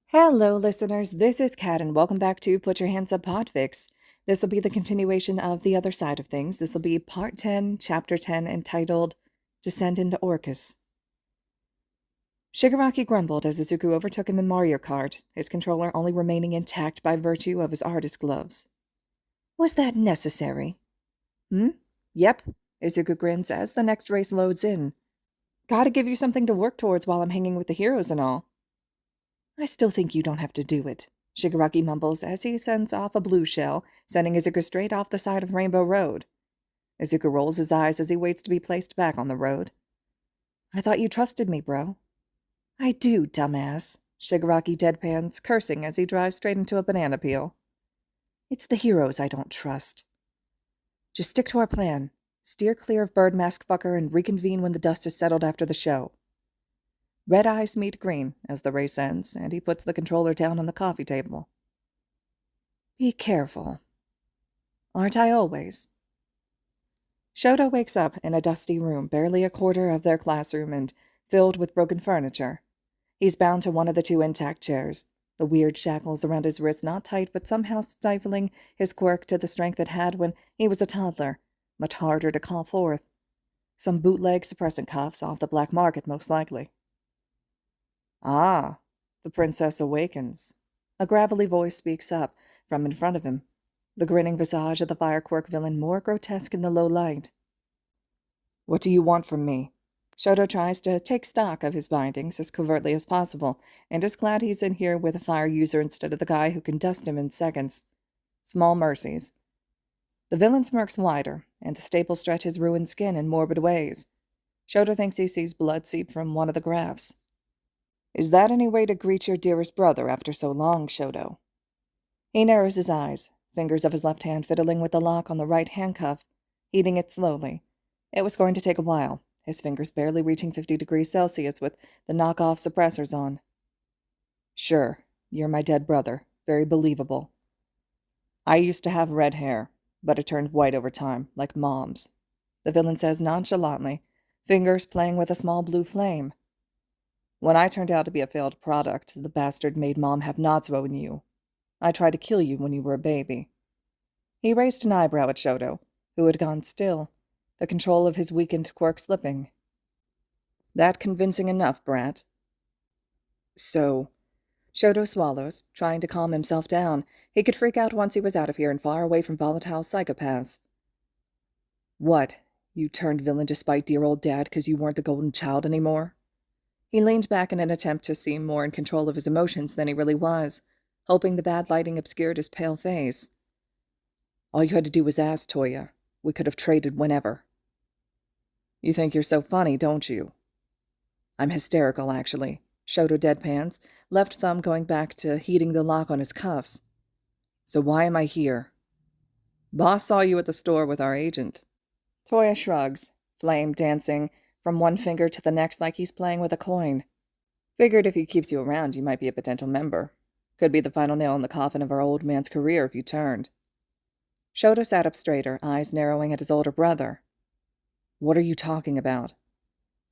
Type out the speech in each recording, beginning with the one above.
Hello, listeners. This is Kat, and welcome back to Put Your Hands Up Podfics. This will be the continuation of The Other Side of Things. This will be Part 10, Chapter 10, entitled Descend into Orcus. Shigaraki grumbled as Izuku overtook him in Mario Kart, his controller only remaining intact by virtue of his artist gloves. Was that necessary? Yep, Izuku grins as the next race loads in. Gotta give you something to work towards while I'm hanging with the heroes and all. I still think you don't have to do it, Shigaraki mumbles as he sends off a blue shell, sending Izuku straight off the side of Rainbow Road. Izuku rolls his eyes as he waits to be placed back on the road. I thought you trusted me, bro. I do, dumbass, Shigaraki deadpans, cursing as he drives straight into a banana peel. It's the heroes I don't trust. Just stick to our plan. Steer clear of Bird Mask Fucker and reconvene when the dust has settled after the show. Red eyes meet green as the race ends, and he puts the controller down on the coffee table. Be careful. Aren't I always? Shoto wakes up in a dusty room, barely a quarter of their classroom and filled with broken furniture. He's bound to one of the two intact chairs, the weird shackles around his wrists not tight but somehow stifling his quirk to the strength it had when he was a toddler, much harder to call forth. Some bootleg suppressant cuffs off the black market, most likely. Ah, the princess awakens. A gravelly voice speaks up from in front of him, the grinning visage of the firequirk villain more grotesque in the low light. What do you want from me? Shoto tries to take stock of his bindings as covertly as possible, and is glad he's in here with a fire user instead of the guy who can dust him in seconds. Small mercies. The villain smirks wider, and the staple stretch his ruined skin in morbid ways. Shoto thinks he sees blood seep from one of the grafts. Is that any way to greet your dearest brother after so long, Shoto? He narrows his eyes, fingers of his left hand fiddling with the lock on the right handcuff, heating it slowly. It was going to take a while, his fingers barely reaching 50 degrees Celsius with the knockoff suppressors on. Sure, you're my dead brother. Very believable. I used to have red hair, but it turned white over time, like Mom's, the villain says nonchalantly, fingers playing with a small blue flame. When I turned out to be a failed product, the bastard made Mom have Natsuo in you. I tried to kill you when you were a baby. He raised an eyebrow at Shoto, who had gone still, the control of his weakened quirk slipping. That convincing enough, brat? So, Shoto swallows, trying to calm himself down. He could freak out once he was out of here and far away from volatile psychopaths. What? You turned villain to spite dear old dad because you weren't the golden child anymore? He leaned back in an attempt to seem more in control of his emotions than he really was, hoping the bad lighting obscured his pale face. All you had to do was ask, Toya. We could have traded whenever. You think you're so funny, don't you? I'm hysterical, actually. Shoto deadpans, left thumb going back to heating the lock on his cuffs. So why am I here? Boss saw you at the store with our agent. Toya shrugs, flame dancing from one finger to the next like he's playing with a coin. Figured if he keeps you around, you might be a potential member. Could be the final nail in the coffin of our old man's career if you turned. Shoto sat up straighter, eyes narrowing at his older brother. What are you talking about?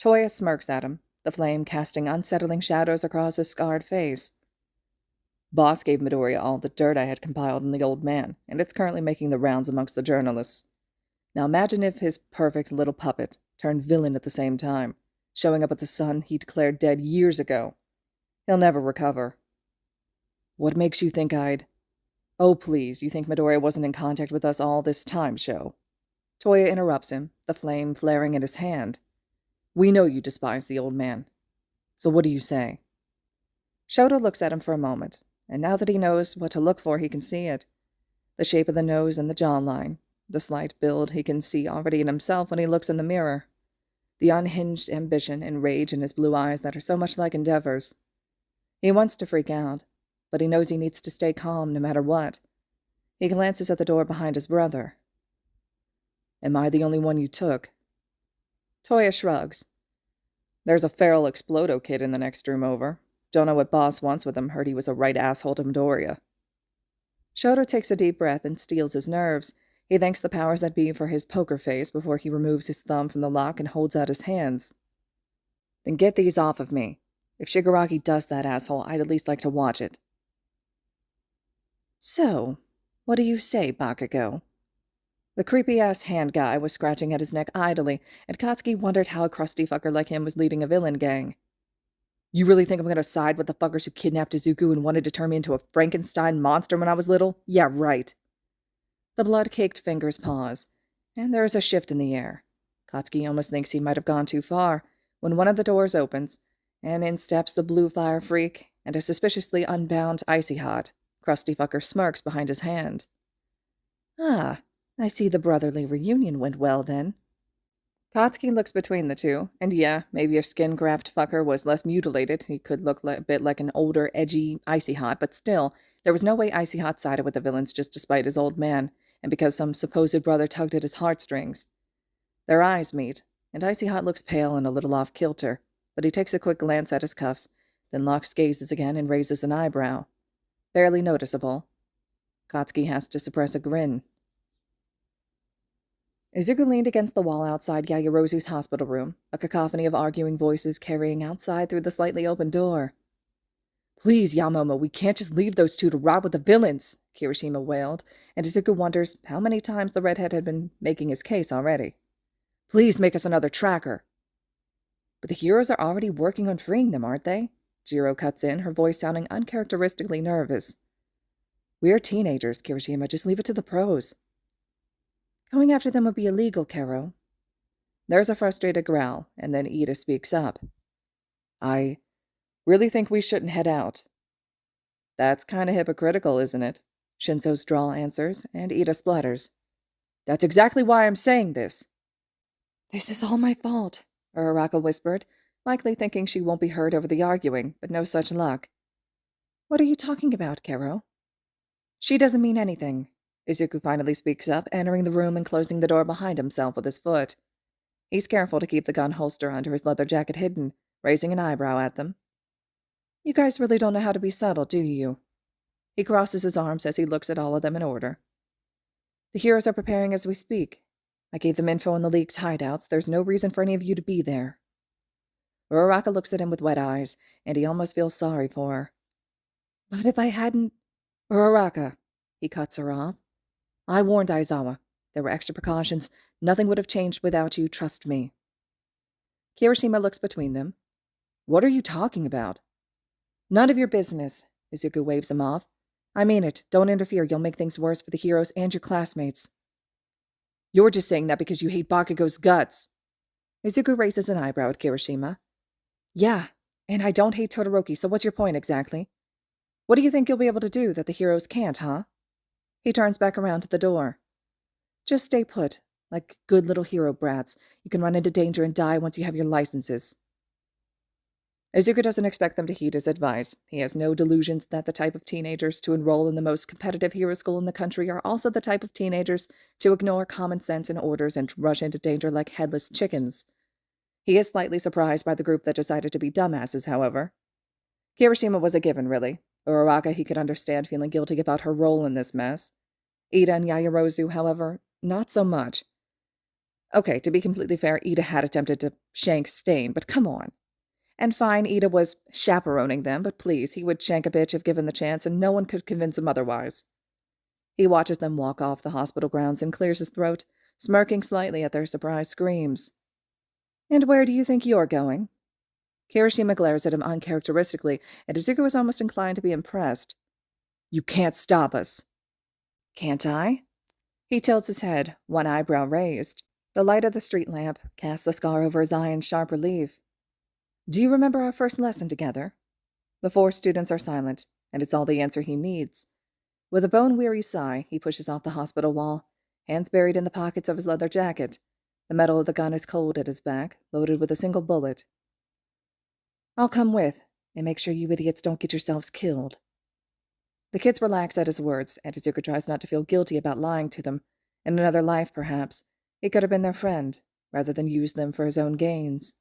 Toya smirks at him, the flame casting unsettling shadows across his scarred face. Boss gave Midoriya all the dirt I had compiled on the old man, and it's currently making the rounds amongst the journalists. Now imagine if his perfect little puppet turned villain at the same time, showing up at the son he declared dead years ago. He'll never recover. What makes you think I'd... Oh, please, you think Midoriya wasn't in contact with us all this time, Sho? Toya interrupts him, the flame flaring in his hand. We know you despise the old man. So what do you say? Shoto looks at him for a moment, and now that he knows what to look for, he can see it. The shape of the nose and the jawline, the slight build he can see already in himself when he looks in the mirror. The unhinged ambition and rage in his blue eyes that are so much like Endeavor's. He wants to freak out, but he knows he needs to stay calm no matter what. He glances at the door behind his brother. Am I the only one you took? Toya shrugs. There's a feral Explodo kid in the next room over. Don't know what boss wants with him, heard he was a right asshole to Midoriya. Shoto takes a deep breath and steels his nerves. He thanks the powers that be for his poker face before he removes his thumb from the lock and holds out his hands. Then get these off of me. If Shigaraki does that asshole, I'd at least like to watch it. So, what do you say, Bakugo? The creepy-ass hand guy was scratching at his neck idly, and Katsuki wondered how a crusty fucker like him was leading a villain gang. You really think I'm gonna side with the fuckers who kidnapped Izuku and wanted to turn me into a Frankenstein monster when I was little? Yeah, right. The blood-caked fingers pause, and there is a shift in the air. Katsuki almost thinks he might have gone too far, when one of the doors opens, and in steps the blue fire freak, and a suspiciously unbound icy hot. Crusty fucker smirks behind his hand. Ah, I see the brotherly reunion went well, then. Katsuki looks between the two, and yeah, maybe if skin-graft fucker was less mutilated, he could look a bit like an older, edgy Icy Hot, but still, there was no way Icy Hot sided with the villains just to spite his old man, and because some supposed brother tugged at his heartstrings. Their eyes meet, and Icy Hot looks pale and a little off-kilter, but he takes a quick glance at his cuffs, then locks gazes again and raises an eyebrow. Barely noticeable. Katsuki has to suppress a grin. Izuku leaned against the wall outside Yaoyorozu's hospital room, a cacophony of arguing voices carrying outside through the slightly open door. Please, Yamomo, we can't just leave those two to rot with the villains, Kirishima wailed, and Izuku wonders how many times the redhead had been making his case already. Please make us another tracker. But the heroes are already working on freeing them, aren't they? Jiro cuts in, her voice sounding uncharacteristically nervous. We're teenagers, Kirishima. Just leave it to the pros. Going after them would be illegal, Kero. There's a frustrated growl, and then Ida speaks up. I really think we shouldn't head out. That's kind of hypocritical, isn't it? Shinso's drawl answers, and Ida splutters. That's exactly why I'm saying this. This is all my fault, Uraraka whispered, likely thinking she won't be heard over the arguing, but no such luck. What are you talking about, Kero? She doesn't mean anything. Izuku finally speaks up, entering the room and closing the door behind himself with his foot. He's careful to keep the gun holster under his leather jacket hidden, raising an eyebrow at them. You guys really don't know how to be subtle, do you? He crosses his arms as he looks at all of them in order. The heroes are preparing as we speak. I gave them info on the League's hideouts. There's no reason for any of you to be there. Uraraka looks at him with wet eyes, and he almost feels sorry for her. But if I hadn't... Uraraka, he cuts her off. I warned Aizawa. There were extra precautions. Nothing would have changed without you, trust me. Kirishima looks between them. What are you talking about? None of your business, Izuku waves him off. I mean it. Don't interfere. You'll make things worse for the heroes and your classmates. You're just saying that because you hate Bakugo's guts. Izuku raises an eyebrow at Kirishima. Yeah, and I don't hate Todoroki, so what's your point exactly? What do you think you'll be able to do that the heroes can't, huh? He turns back around to the door. Just stay put, like good little hero brats. You can run into danger and die once you have your licenses. Izuku doesn't expect them to heed his advice. He has no delusions that the type of teenagers to enroll in the most competitive hero school in the country are also the type of teenagers to ignore common sense and orders and rush into danger like headless chickens. He is slightly surprised by the group that decided to be dumbasses, however. Kirishima was a given, really. Uraraka he could understand feeling guilty about her role in this mess. Ida and Yaoyorozu, however, not so much. Okay, to be completely fair, Ida had attempted to shank Stain, but come on. And fine, Ida was chaperoning them, but please, he would shank a bitch if given the chance, and no one could convince him otherwise. He watches them walk off the hospital grounds and clears his throat, smirking slightly at their surprised screams. And where do you think you're going? Kirishima glares at him uncharacteristically, and Izuku is almost inclined to be impressed. You can't stop us. Can't I? He tilts his head, one eyebrow raised. The light of the street lamp casts a scar over his eye in sharp relief. Do you remember our first lesson together? The 4 students are silent, and it's all the answer he needs. With a bone-weary sigh, he pushes off the hospital wall, hands buried in the pockets of his leather jacket. The metal of the gun is cold at his back, loaded with a single bullet. I'll come with, and make sure you idiots don't get yourselves killed. The kids relax at his words, and Izuku tries not to feel guilty about lying to them. In another life, perhaps, he could have been their friend, rather than use them for his own gains.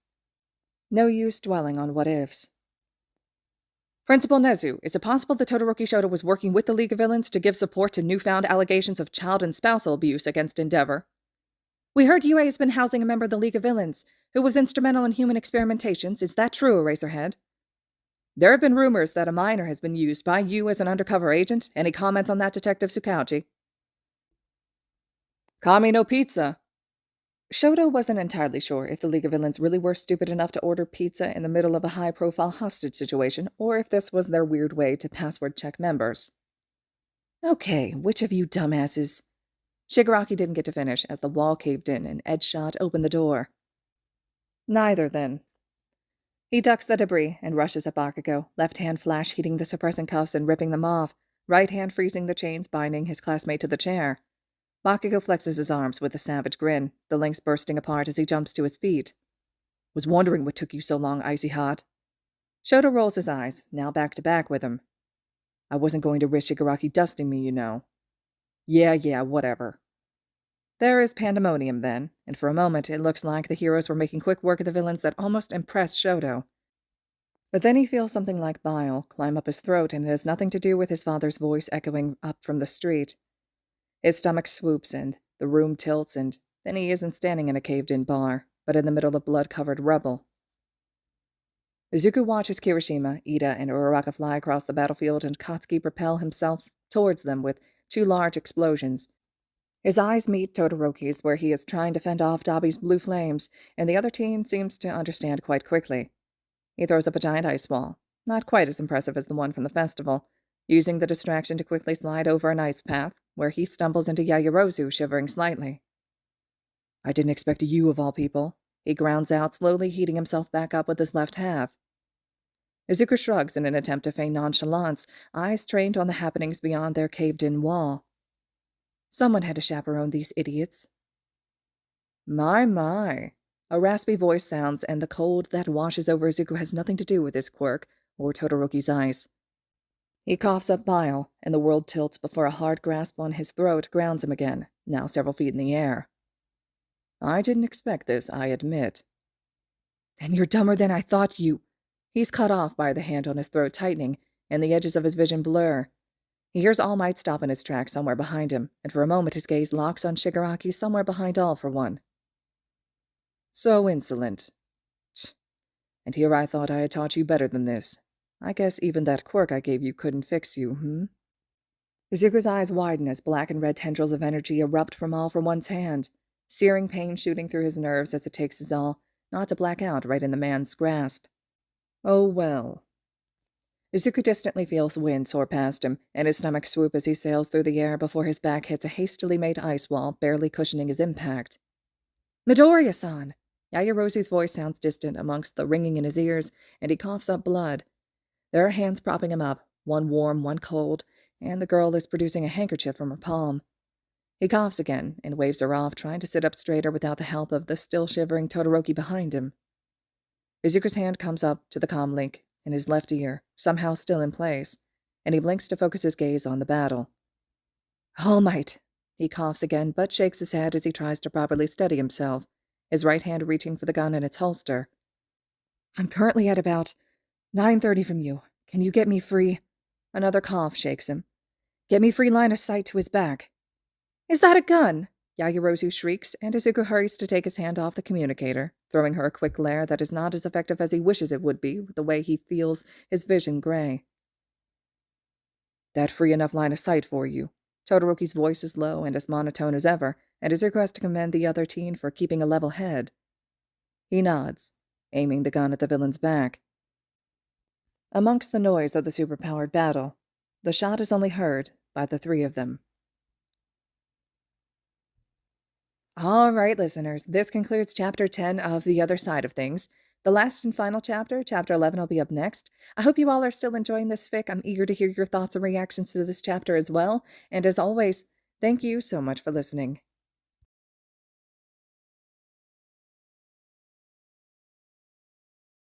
No use dwelling on what-ifs. Principal Nezu, is it possible that Todoroki Shoto was working with the League of Villains to give support to newfound allegations of child and spousal abuse against Endeavor? We heard UA has been housing a member of the League of Villains, who was instrumental in human experimentations. Is that true, Eraserhead? There have been rumors that a minor has been used by you as an undercover agent. Any comments on that, Detective Tsukauchi? Kami no pizza. Shoto wasn't entirely sure if the League of Villains really were stupid enough to order pizza in the middle of a high-profile hostage situation, or if this was their weird way to password-check members. Okay, which of you dumbasses? Shigaraki didn't get to finish as the wall caved in and Edgeshot opened the door. Neither, then. He ducks the debris and rushes at Bakugo, left hand flash heating the suppressant cuffs and ripping them off, right hand freezing the chains binding his classmate to the chair. Bakugo flexes his arms with a savage grin, the links bursting apart as he jumps to his feet. Was wondering what took you so long, Icy Hot. Shoto rolls his eyes, now back to back with him. I wasn't going to risk Shigaraki dusting me, you know. Yeah, whatever. There is pandemonium then, and for a moment it looks like the heroes were making quick work of the villains that almost impressed Shoto. But then he feels something like bile climb up his throat, and it has nothing to do with his father's voice echoing up from the street. His stomach swoops and the room tilts, and then he isn't standing in a caved-in bar, but in the middle of blood-covered rubble. Izuku watches Kirishima, Ida, and Uraraka fly across the battlefield and Katsuki propel himself towards them with 2 large explosions. His eyes meet Todoroki's, where he is trying to fend off Dabi's blue flames, and the other teen seems to understand quite quickly. He throws up a giant ice wall, not quite as impressive as the one from the festival, using the distraction to quickly slide over an ice path, where he stumbles into Yaoyorozu, shivering slightly. I didn't expect you of all people, he grounds out, slowly heating himself back up with his left half. Izuku shrugs in an attempt to feign nonchalance, eyes trained on the happenings beyond their caved-in wall. Someone had to chaperone these idiots. My. A raspy voice sounds, and the cold that washes over Izuku has nothing to do with his quirk or Todoroki's ice. He coughs up bile, and the world tilts before a hard grasp on his throat grounds him again, now several feet in the air. I didn't expect this, I admit. Then you're dumber than I thought you... He's cut off by the hand on his throat tightening, and the edges of his vision blur. He hears All Might stop in his tracks somewhere behind him, and for a moment his gaze locks on Shigaraki somewhere behind All for one. So insolent. And here I thought I had taught you better than this. I guess even that quirk I gave you couldn't fix you, Izuku's eyes widen as black and red tendrils of energy erupt from All for One's hand, searing pain shooting through his nerves as it takes his all, not to black out right in the man's grasp. Oh well. Izuku distantly feels wind soar past him, and his stomach swoop as he sails through the air before his back hits a hastily made ice wall, barely cushioning his impact. Midoriya-san! Yaoyorozu's voice sounds distant amongst the ringing in his ears, and he coughs up blood. There are hands propping him up, one warm, one cold, and the girl is producing a handkerchief from her palm. He coughs again and waves her off, trying to sit up straighter without the help of the still-shivering Todoroki behind him. Izuku's hand comes up to the comm link in his left ear, somehow still in place, and he blinks to focus his gaze on the battle. All Might! He coughs again, but shakes his head as he tries to properly steady himself, his right hand reaching for the gun in its holster. I'm currently at about 9:30 from you. Can you get me free? Another cough shakes him. Get me free line of sight to his back. Is that a gun? Yaoyorozu shrieks, and Izuku hurries to take his hand off the communicator, throwing her a quick glare that is not as effective as he wishes it would be with the way he feels his vision gray. That free enough line of sight for you. Todoroki's voice is low and as monotone as ever, and Izuku has to commend the other teen for keeping a level head. He nods, aiming the gun at the villain's back. Amongst the noise of the superpowered battle, the shot is only heard by the 3 of them. All right, listeners, this concludes Chapter 10 of The Other Side of Things. The last and final chapter, Chapter 11, will be up next. I hope you all are still enjoying this fic. I'm eager to hear your thoughts and reactions to this chapter as well. And as always, thank you so much for listening.